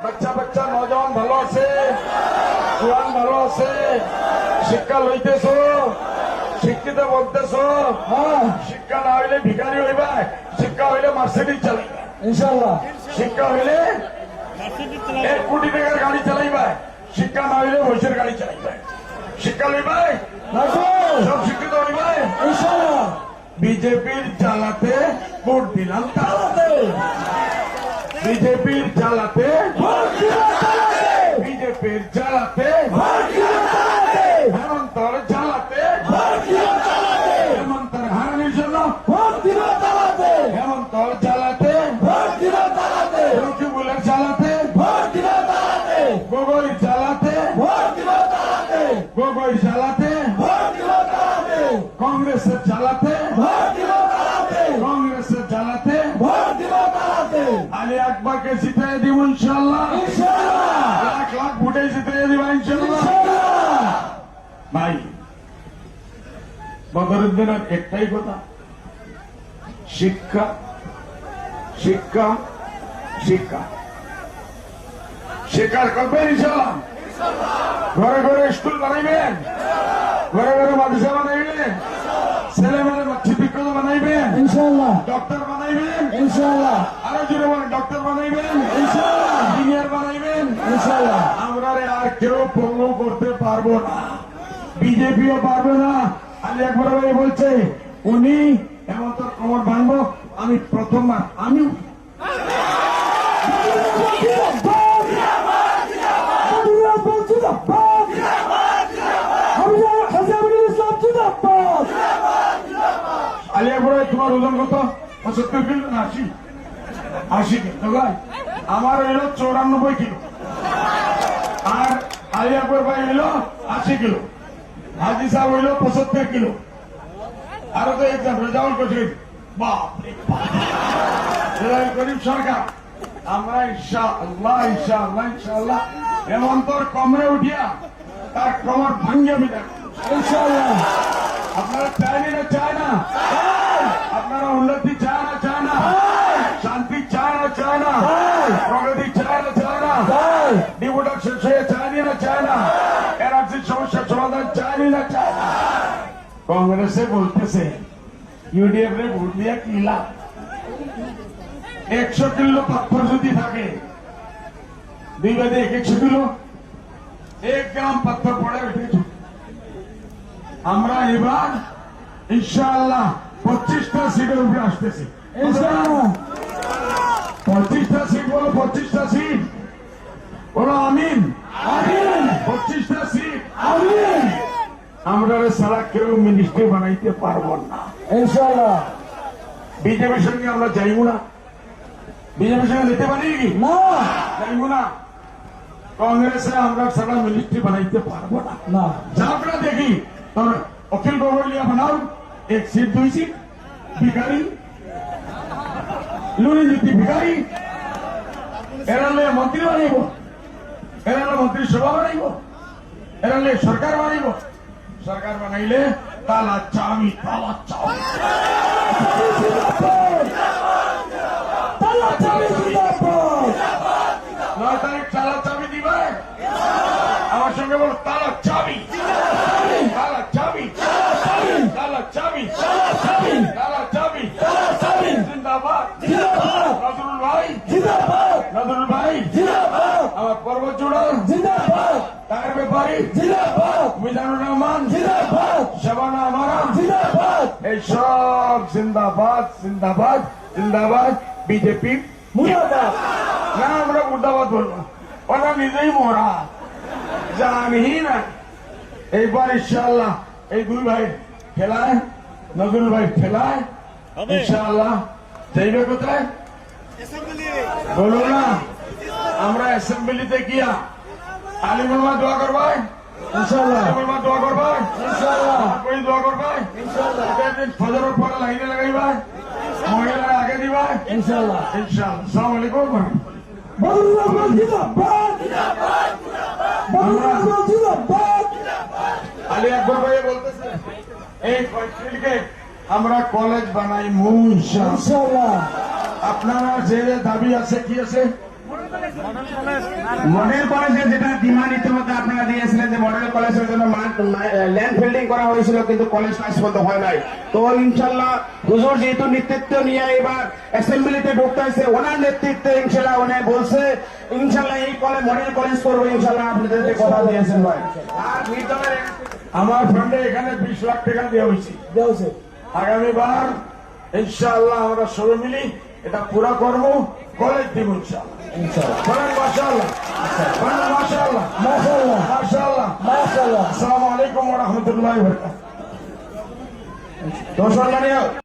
বাচ্চা বাচ্চা নজওয়ান ভালো আছে, জোয়ান ভালো আছে, শিক্ষা লইতেছ, শিক্ষিত বলতেছ। শিক্ষা না হইলে ভিখারি হইবা, শিক্ষা হইলে মার্সিডিজ চালাইবা ইনশাআল্লাহ। শিক্ষা হইলে 1 কোটি টাকার গাড়ি চালাইবা, শিক্ষা না হইলে বৈশের গাড়ি চালাইবা। শিক্ষা লইবা, সব শিক্ষিত হইবা ইনশাআল্লাহ। বিজেপির জ্বালাতে ভোট দিলাম তালাতে, বিজেপির জ্বালাতে বিজেপির জ্বালাতে হেমন্তর জ্বালাতে হেমন্তর হারানির জন্য হেমন্তর জ্বালাতে রকিবুলের জ্বালাতে গগৈর জ্বালাতে গগৈর জ্বালাতে কংগ্রেসের জ্বালাতে কংগ্রেসের জ্বালাতে আলী আকবরকে জিতাই দিব ইনশাআল্লাহ। 1 লাখ ভোটে জিতাই দিব ইনশাআল্লাহ। ভাই বদরুদ্দিনের একটাই কথা, শিক্ষা শিক্ষা শিক্ষা শিক্ষার করবেন ইনশাআল্লাহ। ঘরে ঘরে স্কুল বানাইবেন, ঘরে ঘরে মাদ্রাসা বানাইবেন, ছেলে মেয়ে শিক্ষিত বানাইবেন ইনশাআল্লাহ। ডক্টর বানাইবেন ইনশাআল্লাহ। আরো জোরে বলেন, ডক্টর বানাইবেন ইনশাআল্লাহ, ইঞ্জিনিয়ার বানাইবেন ইনশাআল্লাহ। আমরা আর কেউ পঙ্গু করতে পারবো না, বিজেপিও পারবে না। আলী আকবর ভাই বলছে উনি এমন তোর কমর ভাঙবো, আমি প্রথমবার আমি আলী আকবর ভাই তোমার ওজন কত? 75 কিলো না 80? 80 কিলো ভাই, আমার হইল 94 কিলো, আর আলী আকবর ভাই হইল 80 কিলো, হাজি সাহেব হইল 75 কিলো, আরো তো একজন রেজাউল করছে বাপরে রেজাউল করিম সরকার। আমরা ইনশাআল্লাহ ইনশাআল্লাহ ইনশাআল্লাহ হেমন্তর কমরে উঠিয়া তার কমর ভাঙ্গিয়া বিদায় ইনশাআল্লাহ। আপনারা চাইনি না চায় না? আপনারা উন্নতি চায় না চায় না? শান্তি চায় না চায় না? প্রগতি চায় না চায় না? ডিভোটাকশন সে চায়নি না চায় না? এনআরসির সমস্যার সমাধান চায়নি না চায় না? কংগ্রেসে বলতেছে ইউডিএফ রে ভোট দিয়া কি লাভ? 100 কিলো পাথর যদি থাকে, 2 বাদে 100 কিলো, 1 গ্রাম পাথর পড়ে উঠে। আমরা এবার ইনশাআল্লাহ 25টা সিটের উপরে আসতেছি ইনশাআল্লাহ। 25টা সিট বলো, 25টা সিট বলো আমিন আমিন। 25টা সিট আমিন আমরা সারা কেউ মিনিস্ট্রি বানাইতে পারবো না ইনশাআল্লাহ। বিজেপির সঙ্গে আমরা যাইব না, বিজেপির সঙ্গে যেতে পারি না যাইব না। কংগ্রেসে আমরা সারা মিনিস্ট্রি বানাইতে পারবো না। না যাত্রা দেখি তোর অখিল গগৈ লিয়া বানাও, 1 সিট 2 সিট ভিখারি লুনি নীতি ভিখারি, এরা লিয়ে মন্ত্রী বানাইব, এরা মন্ত্রী সভা বানাইব, এরা লিয়ে সরকার বানাইব। সরকার বানাইলে তালা চাবি তালা চাবি তালা চাবি জিন্দাবাদ। 9 তারিখ তালা চাবি দিবে, আমার সঙ্গে বল তালা চাবি তালা চাবি তালা চাবি তালা চাবি জিন্দাবাদ জিন্দাবাদ। নজরুল ভাই জিন্দাবাদ। নজরুল ভাই জিন্দাবাদ। আমার পর্বত জোড়া জিন্দাবাদ। তার ব্যাপারী জিন্দাবাদ। মিজানুর রহমান জিন্দাবাদ। শাবানা আমারা জিন্দাবাদ। এই সব জিন্দাবাদ জিন্দাবাদ জিন্দাবাদ। বিজেপি মুর্দাবাদ। না আমরা মুর্দাবাদ বলবো, ওরা নিজেই মোরা জানি না। এইবার ইনশাআল্লাহ এই 2 ভাই খেলায়, নজরুল ভাই খেলায় ইনশাআল্লাহ যাইবে কোথায় বলুন না? আমরা অ্যাসেম্বলিতে গিয়া আলিম মামা দোয়া করবাই ইনশাআল্লাহ। আলিম মামা দোয়া করবাই ইনশাআল্লাহ। কই দোয়া করবাই ইনশাআল্লাহ। দিন ফজরের পরে লাইনে লাগাইবাই, মহিলারা আগে দিবাই ইনশাআল্লাহ। ইনশাআল্লাহ। আসসালামু আলাইকুম। বদরুদ্দিন জিন্দাবাদ। বদরুদ্দিন জিন্দাবাদ। আলী আকবর ভাই বলতেছে এই কয়েকদিনকে আমরা কলেজ বানাই ইনশাআল্লাহ। ইনশাআল্লাহ। আপনারা যে দাবি আছে কি আছে মডেল কলেজে যেটা ডিমান্ড ইতিমধ্যে আপনারা দিয়েছিলেন যে মডেল কলেজের জন্য ল্যান্ড ফিল্ডিং করা হয়েছিল, কিন্তু কলেজ কাজ পর্যন্ত হয় নাই। তো ইনশাল্লাহ হুজুর যেহেতু নেতৃত্ব নিয়ে এবার অ্যাসেম্বলিতে ঢুকতে হয়েছে, ওনার নেতৃত্বে ইনশাল্লাহ উনি বলছে ইনশাল্লাহ এই মডেল কলেজ করবো ইনশাল্লাহ, আপনাদেরকে কথা দিয়েছেন ভাই। আর নির্দলের আমার ফান্ডে এখানে 20 লাখ টাকা দেওয়া হয়েছে। দেওছে আগামীবার ইনশাআল্লাহ আমরা সবাই মিলি এটা পুরা করবো, কলেজ দিব ইনশাআল্লাহ। ইনশাআল্লাহ বলেন মাশাআল্লাহ, বলেন মাশাআল্লাহ, মাশাআল্লাহ মাশাআল্লাহ। মাশাআল্লাহ আসসালামু আলাইকুম ওয়া রাহমাতুল্লাহি ওয়া বারাকাতুহু। দর্শক